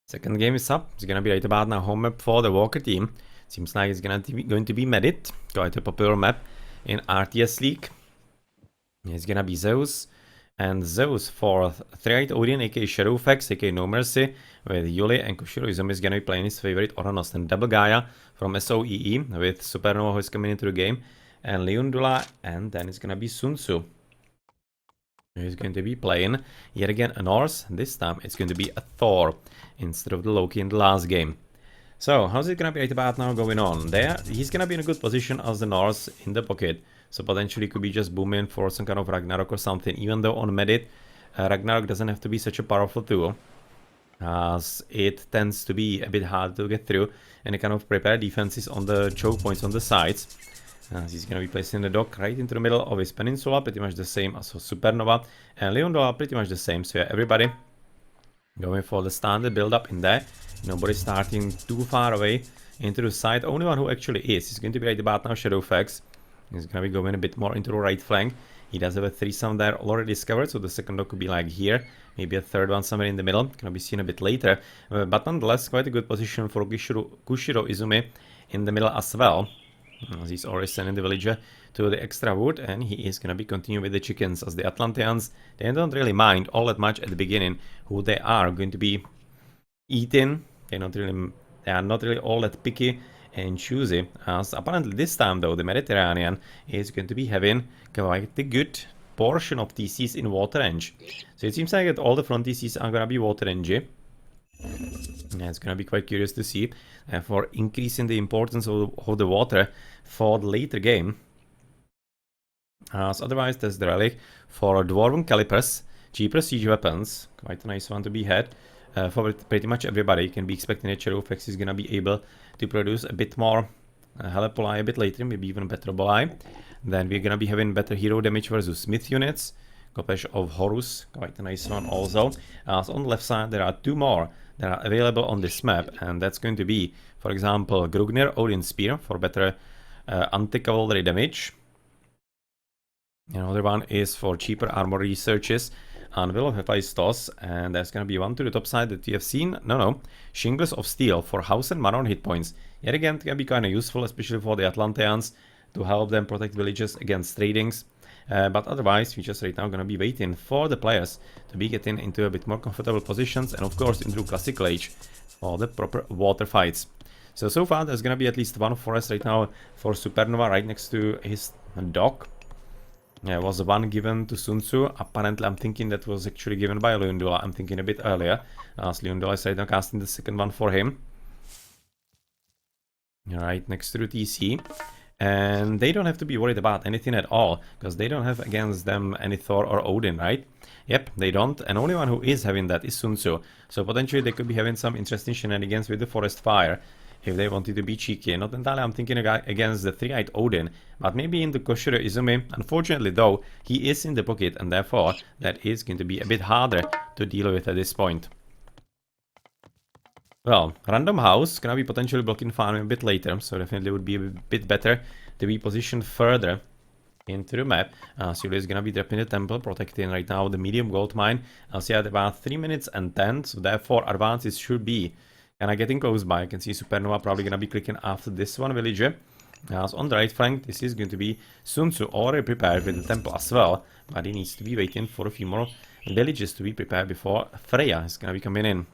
Second game is up. It's gonna be right about now home map for the Walker team. Seems like it's going to be Medit, quite a popular map in RTS League. It's gonna be Zeus. And Zeus for 3-eyed Odin, aka Shadowfaxx, aka NoMercy, with Yuli and Kushiro Izumi is gonna be playing his favorite Oranos and double Gaia from SOEE with Supernova who is coming into the game, and Luyindula, and then it's gonna be SunTzu. He's going to be playing yet again a Norse. This time it's going to be a Thor instead of the Loki in the last game. So how's it gonna be right about now going on? There, he's gonna be in a good position as the Norse in the pocket. So potentially could be just booming for some kind of Ragnarok or something. Even though on Medit, Ragnarok doesn't have to be such a powerful tool, as it tends to be a bit hard to get through, and it kind of prepare defenses on the choke points on the sides. As he's going to be placing the dock right into the middle of his peninsula, pretty much the same as Supernova, and Luyindula pretty much the same. So yeah, everybody going for the standard build up in there. Nobody starting too far away into the side. Only one who actually is going to be right about now Shadowfaxx. He's going to be going a bit more into the right flank. He does have a threesome there already discovered, so the second dock could be like here. Maybe a third one somewhere in the middle. Gonna be seen a bit later. But nonetheless, quite a good position for Kushiro Izumi in the middle as well. As he's already sending the villager to the extra wood, and he is going to be continuing with the chickens, as the Atlanteans, they don't really mind all that much at the beginning who they are going to be eating. They are not really all that picky and choosy, as apparently this time though the Mediterranean is going to be having quite a good portion of TCs in water range. So it seems like that all the front TCs are going to be water range. Yeah, it's going to be quite curious to see for increasing the importance of the water for the later game. So otherwise, there's the relic for Dwarven Calipers, cheaper siege weapons, quite a nice one to be had. For pretty much everybody, you can be expecting that Shadowfaxx is going to be able to produce a bit more Helepoly a bit later, maybe even better Bolai. Then we're going to be having better hero damage versus Smith units. Kopesh of Horus, quite a nice one also. So on the left side, there are two more that are available on this map, and that's going to be, for example, Grugnir Odin Spear for better anti-cavalry damage. Another one is for cheaper armor researches, and Will of Hephaestus, and there's going to be one to the top side that we have seen. No, Shingles of Steel for House and Maron hit points. Yet again, it can be kind of useful, especially for the Atlanteans, to help them protect villages against tradings. But otherwise, we're just right now going to be waiting for the players to be getting into a bit more comfortable positions, and of course into Classical Age for the proper water fights. So far there's going to be at least one forest right now for Supernova right next to his dock. There was one given to SunTzu. Apparently I'm thinking that was actually given by Luyindula. I'm thinking a bit earlier, as Luyindula is right now casting the second one for him. Right next to the TC. And they don't have to be worried about anything at all, because they don't have against them any Thor or Odin, right? Yep, they don't, and only one who is having that is SunTzu. So potentially they could be having some interesting shenanigans with the Forest Fire, if they wanted to be cheeky. Not entirely I'm thinking against the 3-eyed Odin, but maybe in the Kushiro Izumi. Unfortunately though, he is in the pocket, and therefore that is going to be a bit harder to deal with at this point. Well, Random House gonna be potentially blocking farming a bit later, so definitely would be a bit better to be positioned further into the map. Yuli is gonna be dropping the temple, protecting right now the medium gold mine. As at about 3 minutes and 10, so therefore advances should be kinda getting close by. You can see Supernova probably gonna be clicking after this one villager. So on the right flank, this is going to be SunTzu already prepared with the temple as well, but he needs to be waiting for a few more villages to be prepared before Freya is gonna be coming in.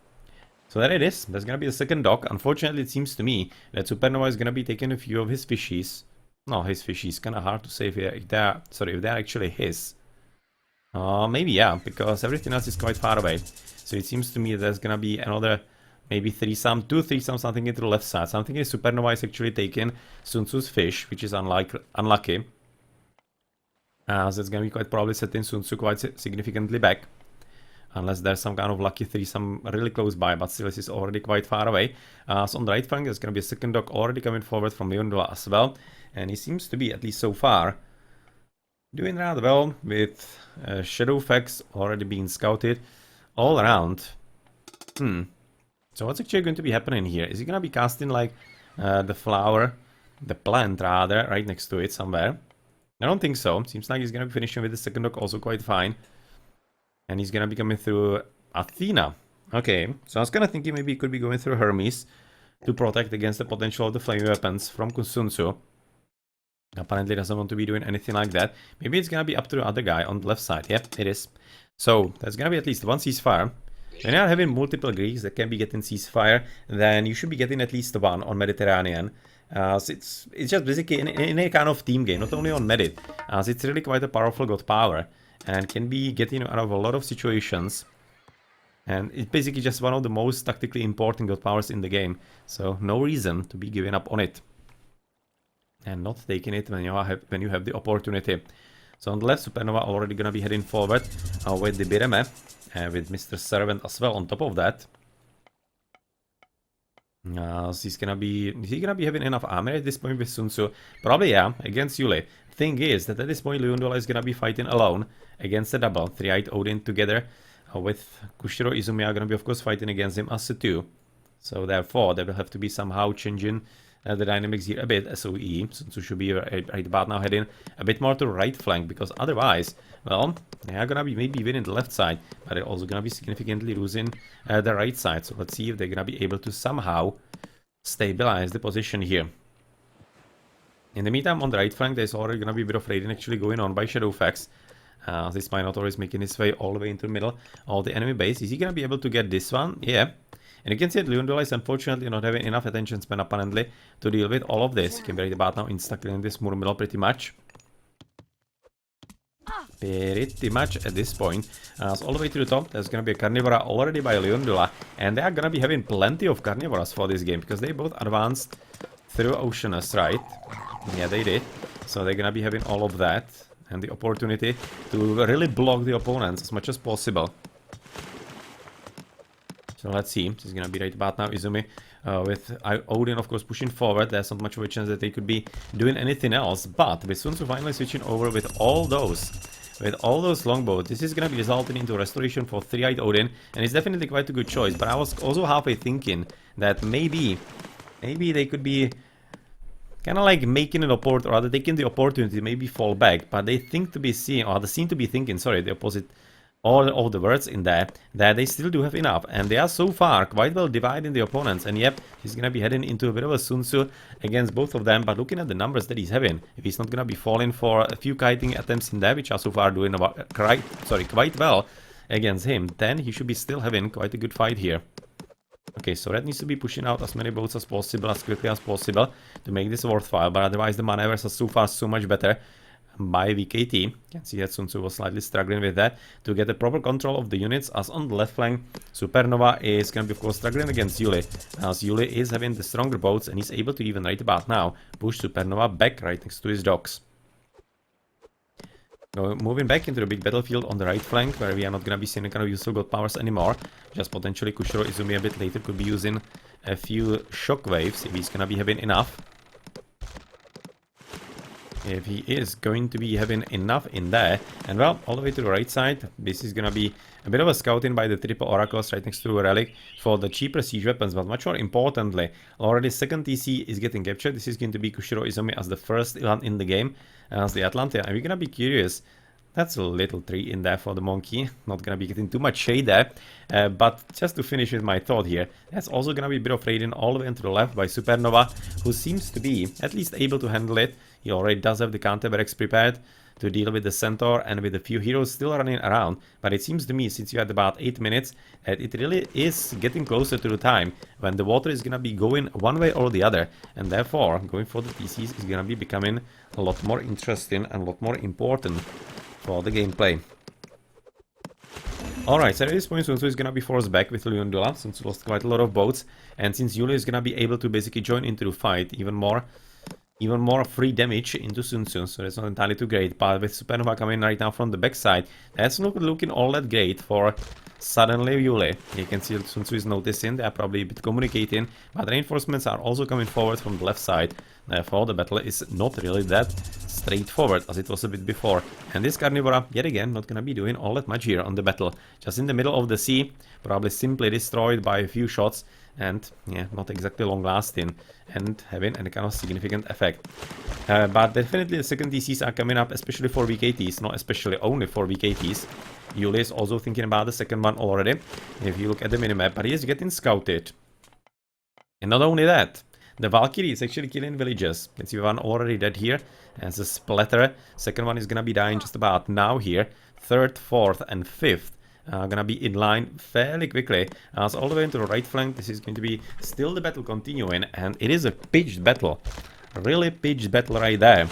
So there it is. There's gonna be the second dock. Unfortunately, it seems to me that Supernova is gonna be taking a few of his fishies. No, his fishies. Kind of hard to say if they're actually his. Maybe yeah, because everything else is quite far away. So it seems to me there's gonna be another maybe two threesome, something into the left side. So I'm thinking Supernova is actually taking SunTzu's fish, which is unlucky. So it's gonna be quite probably setting SunTzu quite significantly back. Unless there's some kind of lucky threesome really close by, but still this is already quite far away. So on the right flank, there's going to be a second dock already coming forward from Luyindula as well. And he seems to be, at least so far, doing rather well with Shadowfaxx already being scouted all around. So what's actually going to be happening here? Is he going to be casting like the plant rather, right next to it somewhere? I don't think so. Seems like he's going to be finishing with the second dock also quite fine. And he's gonna be coming through Athena Okay, so I was kind of thinking maybe he could be going through Hermes to protect against the potential of the flame weapons from SunTzu. Apparently doesn't want to be doing anything like that. Maybe it's gonna be up to the other guy on the left side. Yep, it is. So there's gonna be at least one ceasefire. When you are having multiple Greeks that can be getting ceasefire, then you should be getting at least one on Mediterranean. So it's just basically in a kind of team game, not only on Medit. So it's really quite a powerful god power and can be getting out of a lot of situations. And it's basically just one of the most tactically important god powers in the game. So no reason to be giving up on it. And not taking it when you have the opportunity. So on the left, Supernova already gonna be heading forward with the Bireme, with Mr. Servant as well on top of that. So is he gonna be having enough armor at this point with SunTzu? Probably yeah, against Yuli. Thing is that at this point Luyindula is gonna be fighting alone against the double, three-eyed Odin together with Kushiro Izumi are gonna be of course fighting against him as two. So therefore they will have to be somehow changing the dynamics here a bit. SOEE, SunTzu should be right about now heading a bit more to right flank, because otherwise, well, they are gonna be maybe winning the left side, but they're also gonna be significantly losing the right side. So let's see if they're gonna be able to somehow stabilize the position here. In the meantime, on the right flank, there's already gonna be a bit of raiding actually going on by Shadowfaxx. This Minotaur is making his way all the way into the middle of the enemy base. Is he gonna be able to get this one? Yeah. And you can see that Luyindula is unfortunately not having enough attention span apparently to deal with all of this. He can be right about now insta-killing this Murmillo pretty much. Pretty much at this point. So all the way to the top, there's gonna be a Carnivora already by Luyindula. And they are gonna be having plenty of Carnivoras for this game, because they both advanced through Oceanus, right? Yeah, they did. So they're gonna be having all of that. And the opportunity to really block the opponents as much as possible. So let's see, this is gonna be right about now Izumi with Odin of course pushing forward. There's not much of a chance that they could be doing anything else, but with SunTzu finally switching over with all those longbows, this is gonna be resulting into restoration for three-eyed Odin, and it's definitely quite a good choice. But I was also halfway thinking that maybe they could be kind of like making an opportunity, or rather taking the opportunity to maybe fall back, but they think to be seeing, or they seem to be thinking, sorry, the opposite all of the words in there, that they still do have enough, and they are so far quite well dividing the opponents. And yep, he's gonna be heading into a bit of a SunTzu against both of them, but looking at the numbers that he's having, if he's not gonna be falling for a few kiting attempts in there, which are so far doing quite well against him, then he should be still having quite a good fight here. Okay, so Red needs to be pushing out as many boats as possible, as quickly as possible, to make this worthwhile, but otherwise the maneuvers are so far so much better by WKT. You can see that SunTzu was slightly struggling with that to get the proper control of the units, as on the left flank Supernova is going to be of course struggling against Yuli, as Yuli is having the stronger boats and he's able to even right about now push Supernova back right next to his docks. Moving back into the big battlefield on the right flank, where we are not going to be seeing any kind of useful god powers anymore, just potentially Kushiro Izumi a bit later could be using a few shockwaves if he's going to be having enough. If he is going to be having enough in there. And well, all the way to the right side, this is gonna be a bit of a scouting by the triple oracles right next to a relic for the cheaper siege weapons, but much more importantly, already second TC is getting captured. This is going to be Kushiro Izumi as the first one in the game, as the Atlantea. And we're gonna be curious. That's a little tree in there for the monkey. Not gonna be getting too much shade there. But just to finish with my thought here, that's also gonna be a bit of raiding all the way into the left by Supernova, who seems to be at least able to handle it. He already does have the counter barracks prepared to deal with the Centaur and with a few heroes still running around. But it seems to me, since you had about 8 minutes, that it really is getting closer to the time when the water is gonna be going one way or the other. And therefore, going for the TCs is gonna be becoming a lot more interesting and a lot more important for the gameplay. Alright, so at this point SunTzu is gonna be forced back with Luyindula, since he lost quite a lot of boats. And since Yuli is gonna be able to basically join into the fight, even more free damage into SunTzu, so that's not entirely too great. But with Supernova coming right now from the backside, that's not looking all that great for suddenly Yuli. You can see that SunTzu is noticing, they are probably a bit communicating, but reinforcements are also coming forward from the left side. Therefore, the battle is not really that straightforward as it was a bit before. And this Carnivora, yet again, not gonna be doing all that much here on the battle. Just in the middle of the sea, probably simply destroyed by a few shots and yeah, not exactly long lasting and having any kind of significant effect. But definitely the second DCs are coming up, especially for WKTs, not especially only for WKTs. Yuli is also thinking about the second one already, if you look at the minimap, but he is getting scouted. And not only that, the Valkyrie is actually killing villages. You can see one already dead here as a splatter. Second one is gonna be dying just about now here. Third, fourth, and fifth gonna be in line fairly quickly. As all the way into the right flank, this is going to be still the battle continuing, and it is a pitched battle. Really pitched battle right there.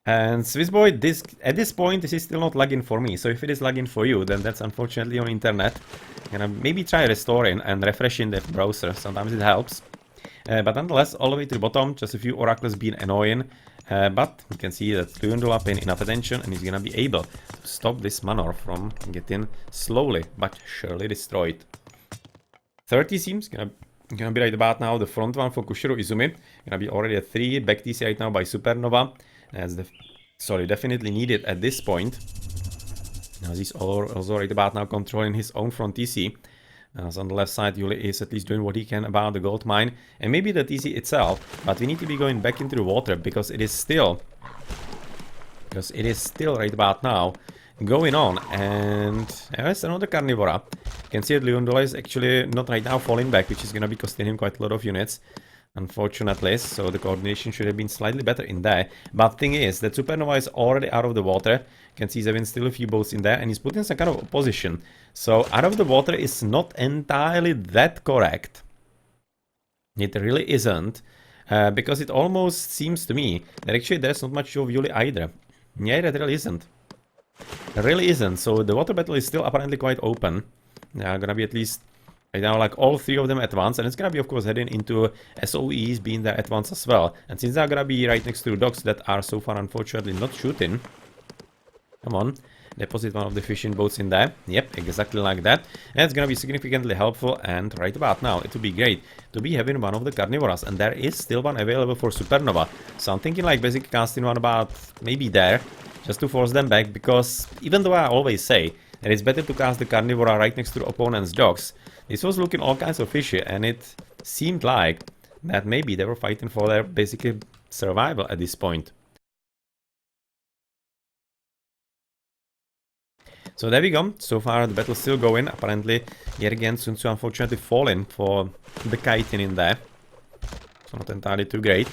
And Swissboy, at this point, this is still not lagging for me. So if it is lagging for you, then that's unfortunately on internet. I'm gonna maybe try restoring and refreshing the browser. Sometimes it helps. But nonetheless, all the way to the bottom, just a few oracles being annoying. But you can see that Luyindula paying enough attention, and he's gonna be able to stop this manor from getting slowly but surely destroyed. 30 seems gonna be right about now the front one for Kushiro Izumi. Gonna be already a 3 back TC right now by Supernova. As definitely needed at this point. Now he's also right about now controlling his own front TC. So on the left side, Yuli is at least doing what he can about the gold mine and maybe the TC itself. But we need to be going back into the water because it is still right about now going on. And there's another Carnivora. You can see that Luyindula is actually not right now falling back, which is going to be costing him quite a lot of units. Unfortunately, so the coordination should have been slightly better in there. But thing is that Supernova is already out of the water. You can see there's still a few boats in there, and he's putting some kind of opposition. So out of the water is not entirely that correct. It really isn't, because it almost seems to me that actually there's not much of Yuli either. Yeah, it really isn't. It really isn't. So the water battle is still apparently quite open. Gonna be at least right now, like all three of them at once, and it's gonna be, of course, heading into SOEs being there at once as well. And since they're gonna be right next to docks that are so far unfortunately not shooting, come on, deposit one of the fishing boats in there. Yep, exactly like that. And it's gonna be significantly helpful. And right about now, it would be great to be having one of the Carnivoras, and there is still one available for Supernova. So I'm thinking like basically casting one about maybe there, just to force them back, because even though I always say that it's better to cast the Carnivora right next to the opponent's docks, this was looking all kinds of fishy, and it seemed like that maybe they were fighting for their basically survival at this point. So there we go. So far the battle's still going. Apparently, yet again, SunTzu unfortunately falling for the kiting in there. So not entirely too great.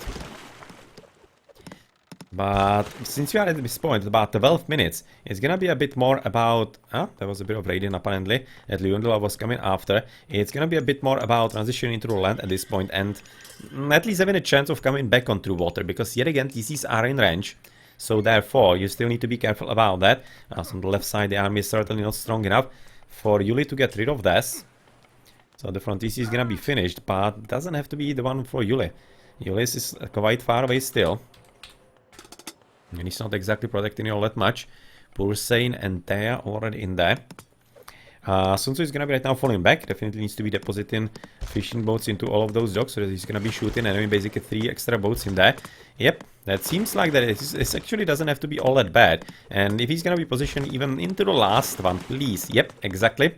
But since we are at this point, about 12 minutes, it's gonna be a bit more about... there was a bit of raiding apparently that Luyindula was coming after. It's gonna be a bit more about transitioning into the land at this point, and at least having a chance of coming back onto water, because yet again TCs are in range. So therefore, you still need to be careful about that. As on the left side, the army is certainly not strong enough for Yuli to get rid of this. So the front TC is gonna be finished, but doesn't have to be the one for Yuli. Yuli is quite far away still. And he's not exactly protecting you all that much. Pulsane and Thea already in there. SunTzu is gonna be right now falling back. Definitely needs to be depositing fishing boats into all of those docks, so that he's gonna be shooting and having basically 3 extra boats in there. Yep, that seems like that it actually doesn't have to be all that bad. And if he's gonna be positioned even into the last one, please. Yep, exactly.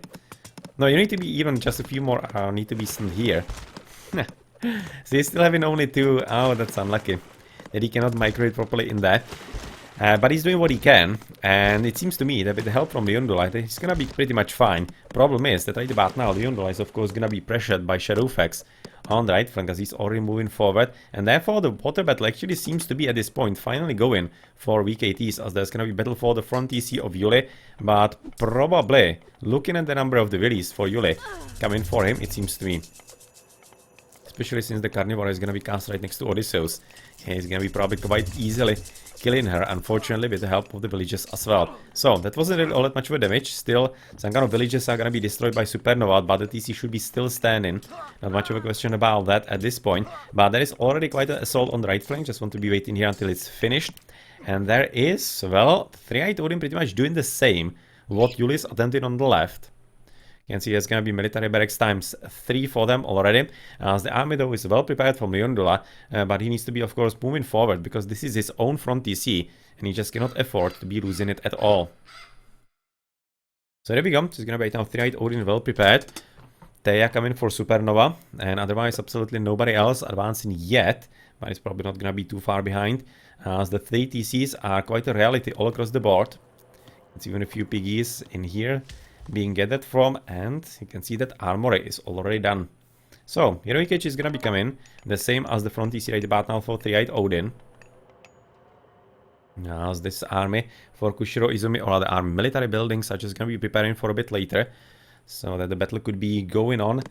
No, you need to be even just a few more need to be sent here. So he's still having only 2. Oh, that's unlucky that he cannot migrate properly in there. But he's doing what he can, and it seems to me that with the help from Luyindula, he's gonna be pretty much fine. Problem is that right about now, Luyindula is of course gonna be pressured by Shadowfaxx on the right flank, as he's already moving forward, and therefore the water battle actually seems to be at this point finally going for WKTs, as there's gonna be battle for the front TC of Yuli, but probably looking at the number of the villies for Yuli coming for him, it seems to me. Especially since the Carnivora is gonna be cast right next to Odysseus. He's gonna be probably quite easily killing her, unfortunately, with the help of the villages as well. So that wasn't really all that much of a damage. Still, some kind of villages are gonna be destroyed by Supernova, but the TC should be still standing. Not much of a question about that at this point. But there is already quite an assault on the right flank. Just want to be waiting here until it's finished. And there is, well, 3-eyed Odin pretty much doing the same what Yuli is attempting on the left. You can see there's going to be military barracks times 3 for them already. As the army though is well prepared from Luyindula, but he needs to be of course moving forward, because this is his own front TC and he just cannot afford to be losing it at all. So there we go. So he's going to be right now 3-eyed Odin well prepared. Thea coming for Supernova, and otherwise absolutely nobody else advancing yet, but it's probably not gonna be too far behind, as the 3 TCs are quite a reality all across the board. It's even a few piggies in here being gathered from, and you can see that armory is already done. So, Heroic Age is gonna be coming, the same as the front TC right about now for 3-eyed Odin. As this army for Kushiro Izumi, or other army military buildings, are just gonna be preparing for a bit later, so that the battle could be going on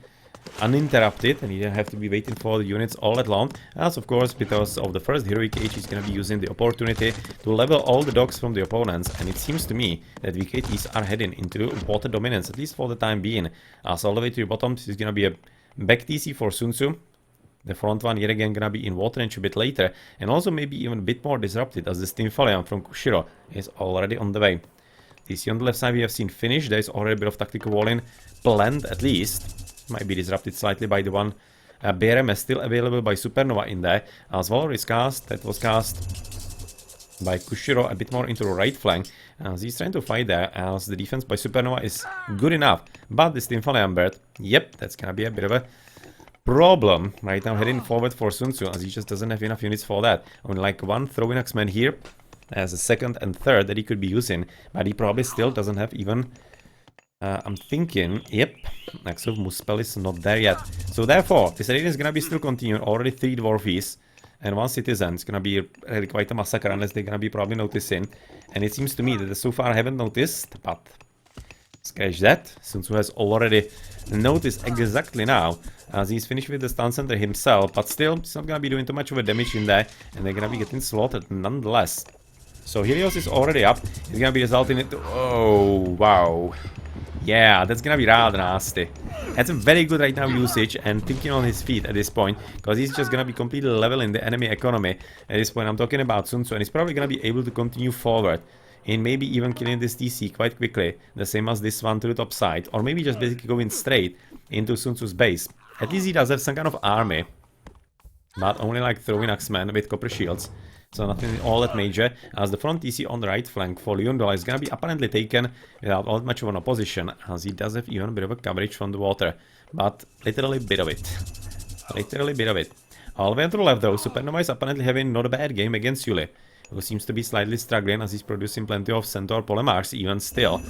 uninterrupted, and you don't have to be waiting for the units all that long. As of course, because of the first Heroic Age, he's gonna be using the opportunity to level all the dogs from the opponents, and it seems to me that WKTs are heading into water dominance, at least for the time being. As all the way to the bottom, this is gonna be a back TC for SunTzu. The front one yet again gonna be in water range a bit later, and also maybe even a bit more disrupted, as the Steam-Phalion from Kushiro is already on the way. TC on the left side we have seen finished. There is already a bit of tactical walling planned at least. Might be disrupted slightly by the one BRM is still available by Supernova in there. As Valor is cast, that was cast by Kushiro a bit more into the right flank, as he's trying to fight there, as the defense by Supernova is good enough. But the Steam-Phalion bird, yep, that's gonna be a bit of a problem right now heading forward for SunTzu, as he just doesn't have enough units for that. Only like one throwing axeman here as a second and third that he could be using, but he probably still doesn't have even I'm thinking, yep, Axe of Muspel is not there yet. So therefore, this raid is gonna be still continuing. Already 3 dwarfies and 1 citizen. It's gonna be really quite a massacre unless they're gonna be probably noticing. And it seems to me that so far I haven't noticed, but scratch that. SunTzu has already noticed exactly now, as he's finished with the stun center himself, but still, it's not gonna be doing too much of a damage in there, and they're gonna be getting slaughtered nonetheless. So Helios is already up. It's gonna be resulting in... Oh, wow. Yeah, that's gonna be rather nasty. That's a very good right now usage and thinking on his feet at this point, because he's just gonna be completely leveling the enemy economy. At this point, I'm talking about SunTzu, and he's probably gonna be able to continue forward, and maybe even killing this TC quite quickly, the same as this one to the top side, or maybe just basically going straight into SunTzu's base. At least he does have some kind of army, but only like throwing axemen with copper shields. So nothing all that major, as the front TC on the right flank for Luyindula is gonna be apparently taken without all that much of an opposition, as he does have even a bit of a coverage from the water. But literally a bit of it. Literally a bit of it. All the way to the left though, Supernova is apparently having not a bad game against Yuli, who seems to be slightly struggling, as he's producing plenty of Centaur polymers even still.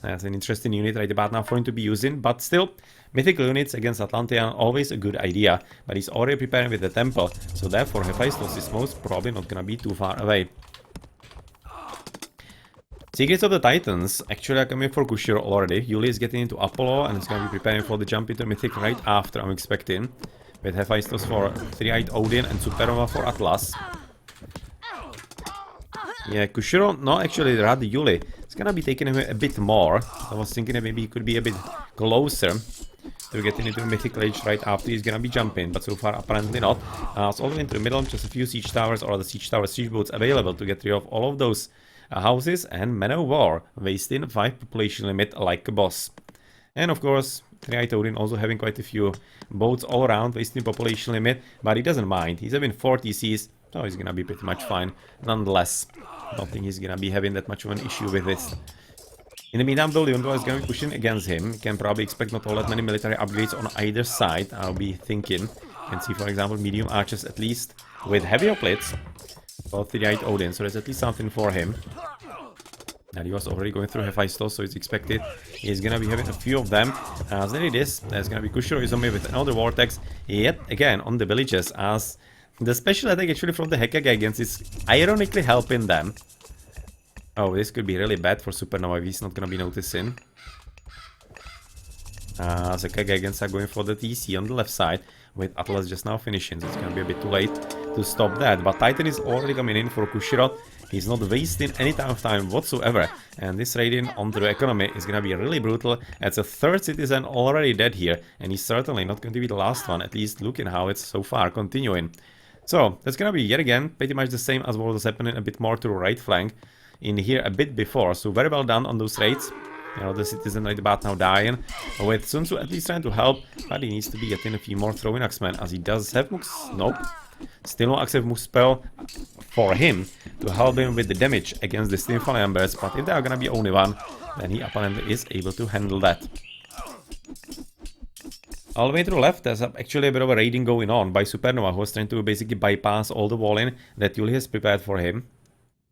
That's an interesting unit right about now for him to be using, but still, mythical units against Atlantean always a good idea, but he's already preparing with the temple, so therefore Hephaestus is most probably not gonna be too far away. Secrets of the Titans actually are coming for Kushiro already. Yuli is getting into Apollo and is gonna be preparing for the jump into Mythic right after, I'm expecting, with Hephaestus for 3-eyed Odin and Supernova for Atlas. Yeah, Kushiro, no, actually rather Yuli. It's gonna be taking him a bit more. I was thinking that maybe he could be a bit closer to getting into Mythic Age right after he's gonna be jumping, but so far apparently not. It's all the way into the middle, just a few siege towers or the siege tower siege boats available to get rid of all of those houses, and Man of War, wasting 5 population limit like a boss. And of course, 3-eyed Odin also having quite a few boats all around, wasting population limit, but he doesn't mind. He's having 4 TCs, so he's gonna be pretty much fine nonetheless. I don't think he's gonna be having that much of an issue with this. In the meantime, though, Luyindula is gonna be pushing against him. You can probably expect not all that many military upgrades on either side, I'll be thinking. You can see, for example, medium archers at least with heavy hoplites for 3-eyed Odin, so there's at least something for him. And he was already going through Hephaestus, so it's expected he's gonna be having a few of them. As there it is, there's gonna be Kushiro Izumi with another vortex, yet again on the villages, as the special attack actually from the Hekage is ironically helping them. Oh, this could be really bad for Supernova if he's not gonna be noticing. So Hekage are going for the TC on the left side, with Atlas just now finishing, so it's gonna be a bit too late to stop that. But Titan is already coming in for Kushiro. He's not wasting any time whatsoever, and this raiding onto the economy is gonna be really brutal. It's a 3rd citizen already dead here, and he's certainly not going to be the last one, at least looking how it's so far continuing. So that's gonna be yet again pretty much the same as what was happening a bit more to the right flank in here a bit before. So very well done on those raids. You know, the citizen right about now dying, with SunTzu at least trying to help, but he needs to be getting a few more throwing axemen, as he does have nope. Still no active spell for him to help him with the damage against the Steam-Phalion birds, but if there are gonna be only one, then he apparently is able to handle that. All the way to the left, there's actually a bit of a raiding going on by Supernova, who was trying to basically bypass all the walling that Yuli has prepared for him.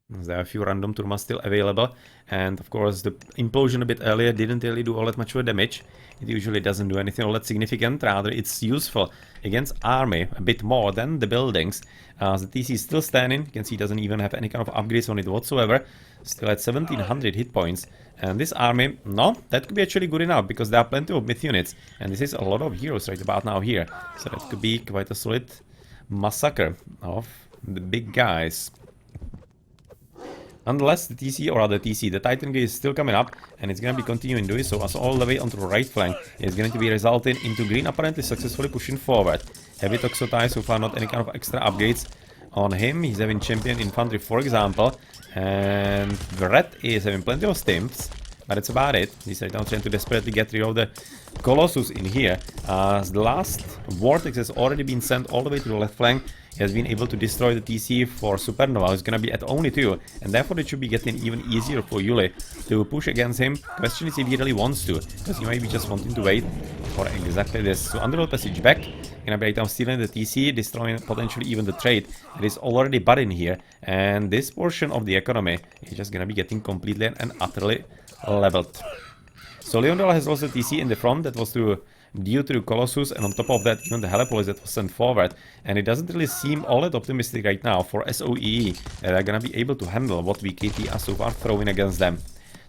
There are a few random turmas still available, and of course the implosion a bit earlier didn't really do all that much of damage. It usually doesn't do anything all that significant, rather it's useful against army a bit more than the buildings. The TC is still standing, you can see it doesn't even have any kind of upgrades on it whatsoever, still at 1700 hit points. And this army, no, that could be actually good enough, because there are plenty of myth units, and this is a lot of heroes right about now here, so that could be quite a solid massacre of the big guys. Nonetheless, the TC, or rather TC, the Titan Gate is still coming up, and it's going to be continuing doing so, as all the way onto the right flank is going to be resulting into Green apparently successfully pushing forward. Heavy Toxotai, so far not any kind of extra upgrades on him. He's having Champion Infantry, for example, and the Red is having plenty of stimps, but that's about it. He's right now trying to desperately get rid of the Colossus in here, as the last Vortex has already been sent all the way to the left flank. He has been able to destroy the TC for Supernova, who's gonna be at only 2, and therefore it should be getting even easier for Yuli to push against him. Question is if he really wants to, because he might be just wanting to wait for exactly this. So Underworld Passage back, gonna be right now stealing the TC, destroying potentially even the trade that is already bad in here, and this portion of the economy is just gonna be getting completely and utterly leveled. So Luyindula has also TC in the front that was due to Colossus, and on top of that even the Helipolis that was sent forward, and it doesn't really seem all that optimistic right now for SOEE that are gonna be able to handle what WKT are so far throwing against them.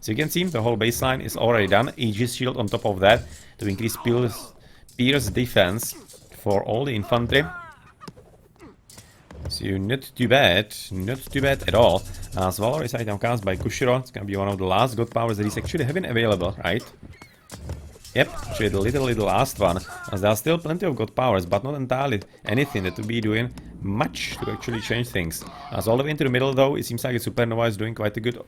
So you can see the whole baseline is already done, Aegis Shield on top of that to increase Pierce defense for all the infantry. So not too bad at all. Valor is right now cast by Kushiro. It's gonna be one of the last god powers that is actually having available, right? Yep, actually the little last one, as there are still plenty of god powers, but not entirely anything that would be doing much to actually change things. As all the way into the middle though, it seems like Supernova is doing quite a good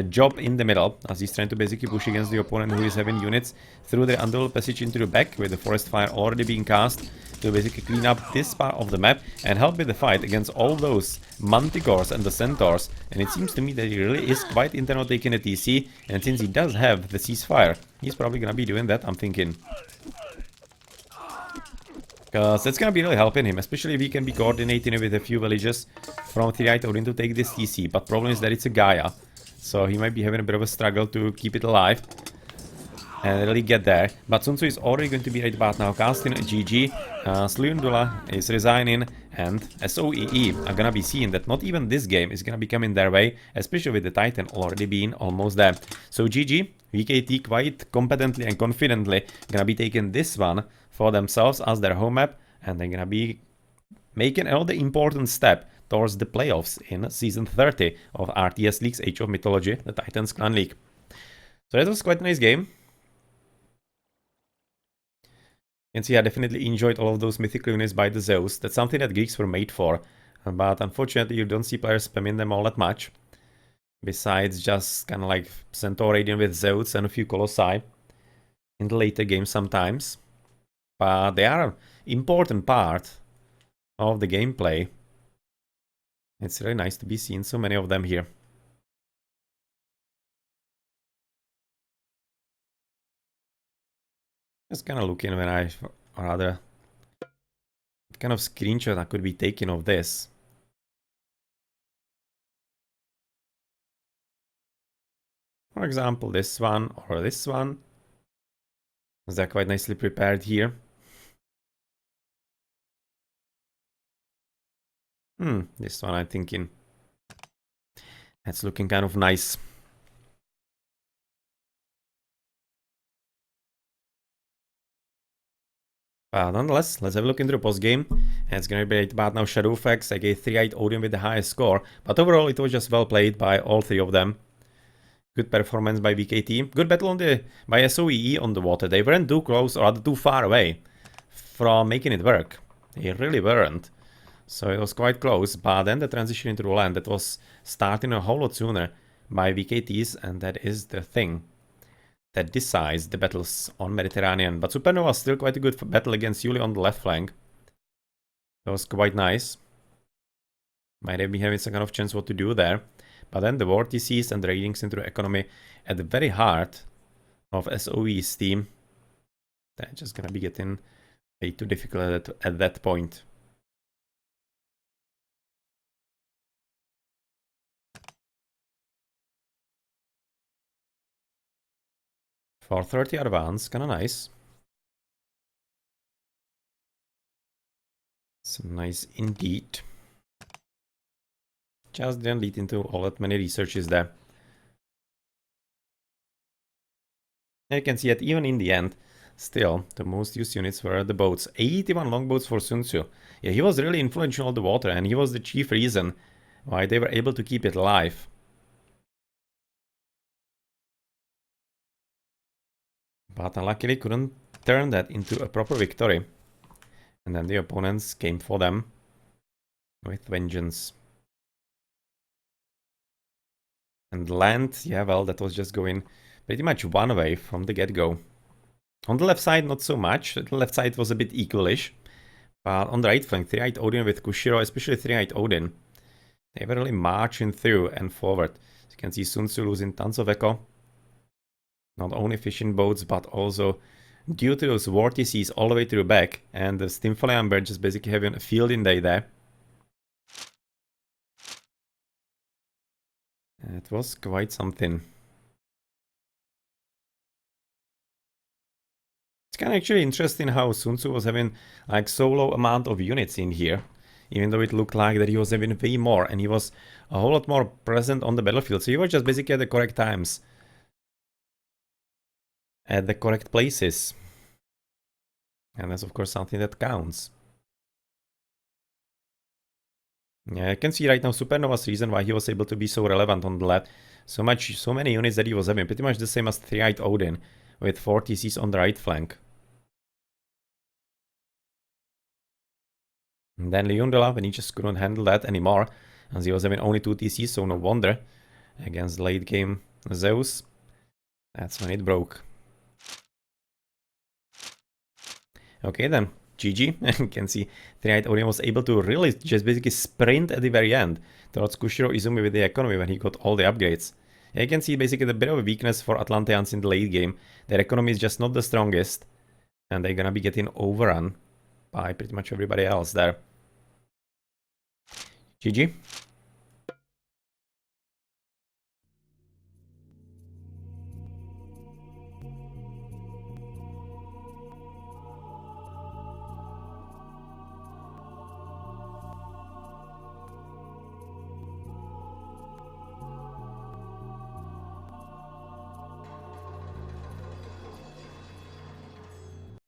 job in the middle, as he's trying to basically push against the opponent who is having units through the Underworld Passage into the back, with the Forest Fire already being cast to basically clean up this part of the map and help with the fight against all those Manticores and the Centaurs. And it seems to me that he really is quite intent on taking a TC, and since he does have the ceasefire, he's probably gonna be doing that, I'm thinking. Because that's gonna be really helping him, especially if he can be coordinating with a few villages from 3-eyed Odin to take this TC. But problem is that it's a Gaia, so he might be having a bit of a struggle to keep it alive and really get there. But SunTzu is already going to be right about now casting GG. Luyindula is resigning, and SOEE are gonna be seeing that not even this game is gonna be coming their way, especially with the Titan already being almost there. So GG, WKT quite competently and confidently gonna be taking this one for themselves as their home map, and they're gonna be making another important step towards the playoffs in Season 30 of RTS League's Age of Mythology, the Titans Clan League. So that was quite a nice game. You can see I definitely enjoyed all of those mythical units by the Zeus. That's something that Greeks were made for, but unfortunately you don't see players spamming them all that much. Besides just kind of like Centaur Radiant with Zeus and a few Colossi in the later games sometimes. But they are an important part of the gameplay. It's really nice to be seeing so many of them here. Just kind of looking when I, or rather, what kind of screenshot I could be taking of this. For example, this one or this one. They're quite nicely prepared here. This one I'm thinking. That's looking kind of nice. Nonetheless, let's have a look into the post-game. It's going to be about now Shadowfaxx, aka 3-eyed Odin with the highest score. But overall, it was just well played by all three of them. Good performance by WKT. Good battle on by SOEE on the water. They weren't too close, or rather too far away from making it work. They really weren't. So it was quite close, but then the transition into the land that was starting a whole lot sooner by WKTs, and that is the thing that decides the battles on Mediterranean. But Supernova was still quite a good battle against Yuli on the left flank. That was quite nice. Might have been having some kind of chance what to do there. But then the vortices and the raidings into the economy at the very heart of SOE's team. They're just gonna be getting way too difficult at that point. For 30 advance, kinda nice. It's nice indeed. Just didn't lead into all that many researches there. And you can see that even in the end, still, the most used units were the boats. 81 longboats for SunTzu. Yeah, he was really influential on the water, and he was the chief reason why they were able to keep it alive. But unluckily couldn't turn that into a proper victory. And then the opponents came for them with vengeance. And land, yeah, well, that was just going pretty much one way from the get-go. On the left side, not so much. The left side was a bit equalish. But on the right flank, 3-eyed Odin with Kushiro, especially 3-eyed Odin, they were really marching through and forward. So you can see SunTzu losing tons of echo. Not only fishing boats, but also due to those vortices all the way through back. And the Stimfolian bird just basically having a fielding day there. It was quite something. It's kind of actually interesting how SunTzu was having like so low amount of units in here. Even though it looked like that he was having way more, and he was a whole lot more present on the battlefield. So he was just basically at the correct times. At the correct places. And that's of course something that counts. Yeah, I can see right now Supernova's reason why he was able to be so relevant on the left. So many units that he was having. Pretty much the same as 3-eyed Odin, with 4 TCs on the right flank. And then Luyindula, when he just couldn't handle that anymore, as he was having only 2 TCs, so no wonder. Against late game Zeus, that's when it broke. Okay then, GG. You can see 3-eyed Odin was able to really just basically sprint at the very end towards Kushiro Izumi with the economy when he got all the upgrades. Yeah, you can see basically the bit of a weakness for Atlanteans in the late game. Their economy is just not the strongest, and they're gonna be getting overrun by pretty much everybody else there. GG.